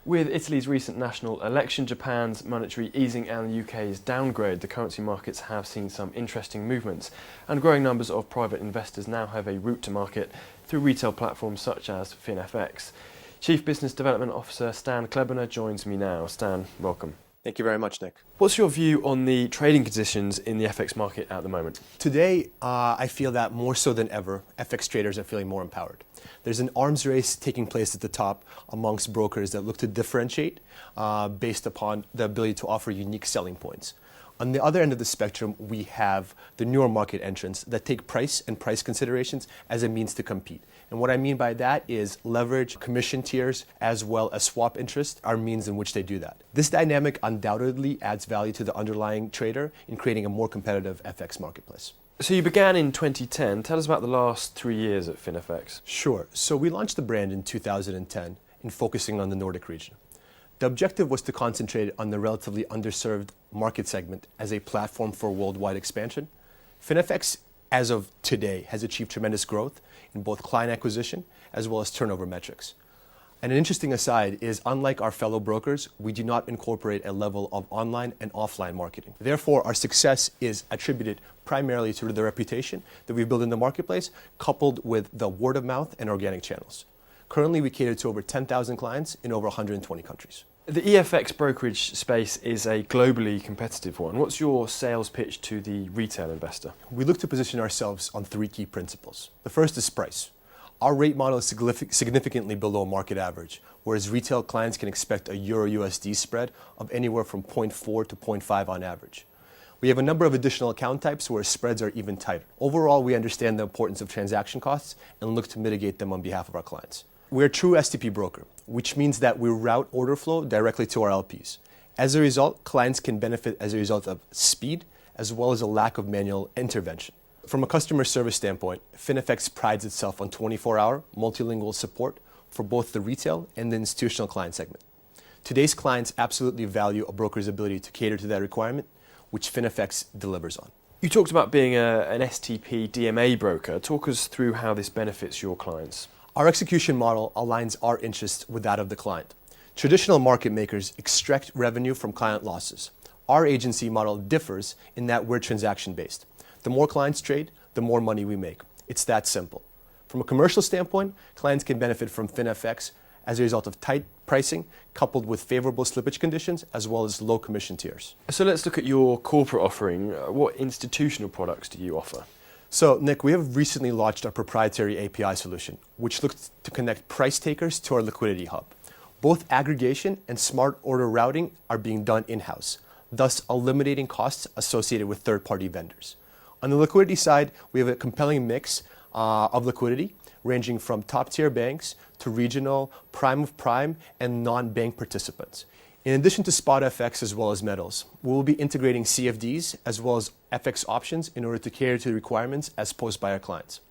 With Italy's recent national election, Japan's monetary easing and the UK's downgrade, the currency markets have seen some interesting movements, and growing numbers of private investors now have a route to market through retail platforms such as FinFX. Chief Business Development Officer Stan Klebaner joins me now. Stan, welcome. Thank you very much, Nick. What's your view on the trading conditions in the FX market at the moment? Today, I feel that more so than ever, FX traders are feeling more empowered. There's an arms race taking place at the top amongst brokers that look to differentiate based upon the ability to offer unique selling points. On the other end of the spectrum, we have the newer market entrants that take price and price considerations as a means to compete. And what I mean by that is leverage, commission tiers, as well as swap interest are means in which they do that. This dynamic undoubtedly adds value to the underlying trader in creating a more competitive FX marketplace. So you began in 2010. Tell us about the last 3 years at FinFX. Sure. So we launched the brand in 2010 in focusing on the Nordic region. The objective was to concentrate on the relatively underserved market segment as a platform for worldwide expansion. FinFX, as of today, has achieved tremendous growth in both client acquisition as well as turnover metrics. And an interesting aside is, unlike our fellow brokers, we do not incorporate a level of online and offline marketing. Therefore, our success is attributed primarily to the reputation that we've built in the marketplace, coupled with the word of mouth and organic channels. Currently, we cater to over 10,000 clients in over 120 countries. The EFX brokerage space is a globally competitive one. What's your sales pitch to the retail investor? We look to position ourselves on 3 key principles. The first is price. Our rate model is significantly below market average, whereas retail clients can expect a Euro-USD spread of anywhere from 0.4 to 0.5 on average. We have a number of additional account types where spreads are even tighter. Overall, we understand the importance of transaction costs and look to mitigate them on behalf of our clients. We're a true STP broker, which means that we route order flow directly to our LPs. As a result, clients can benefit as a result of speed as well as a lack of manual intervention. From a customer service standpoint, FinFX prides itself on 24-hour multilingual support for both the retail and the institutional client segment. Today's clients absolutely value a broker's ability to cater to that requirement, which FinFX delivers on. You talked about being an STP DMA broker. Talk us through how this benefits your clients. Our execution model aligns our interests with that of the client. Traditional market makers extract revenue from client losses. Our agency model differs in that we're transaction-based. The more clients trade, the more money we make. It's that simple. From a commercial standpoint, clients can benefit from FinFX as a result of tight pricing coupled with favorable slippage conditions as well as low commission tiers. So let's look at your corporate offering. What institutional products do you offer? So, Nick, we have recently launched our proprietary API solution, which looks to connect price takers to our liquidity hub. Both aggregation and smart order routing are being done in-house, thus eliminating costs associated with third-party vendors. On the liquidity side, we have a compelling mix of liquidity, ranging from top-tier banks to regional, prime of prime, and non-bank participants. In addition to spot FX as well as metals, we will be integrating CFDs as well as FX options in order to cater to the requirements as posed by our clients.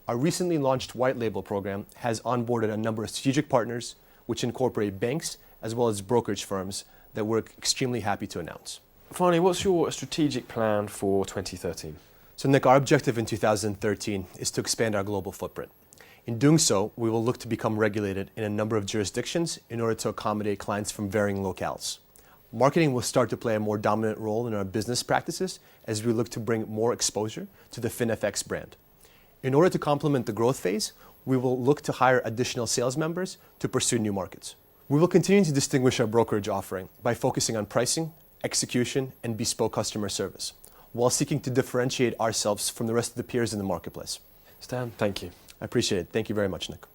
Our recently launched white label program has onboarded a number of strategic partners, which incorporate banks as well as brokerage firms that we're extremely happy to announce. Finally, what's your strategic plan for 2013? So, Nick, our objective in 2013 is to expand our global footprint. In doing so, we will look to become regulated in a number of jurisdictions in order to accommodate clients from varying locales. Marketing will start to play a more dominant role in our business practices as we look to bring more exposure to the FinFX brand. In order to complement the growth phase, we will look to hire additional sales members to pursue new markets. We will continue to distinguish our brokerage offering by focusing on pricing, execution, and bespoke customer service, while seeking to differentiate ourselves from the rest of the peers in the marketplace. Stan, thank you. I appreciate it. Thank you very much, Nick.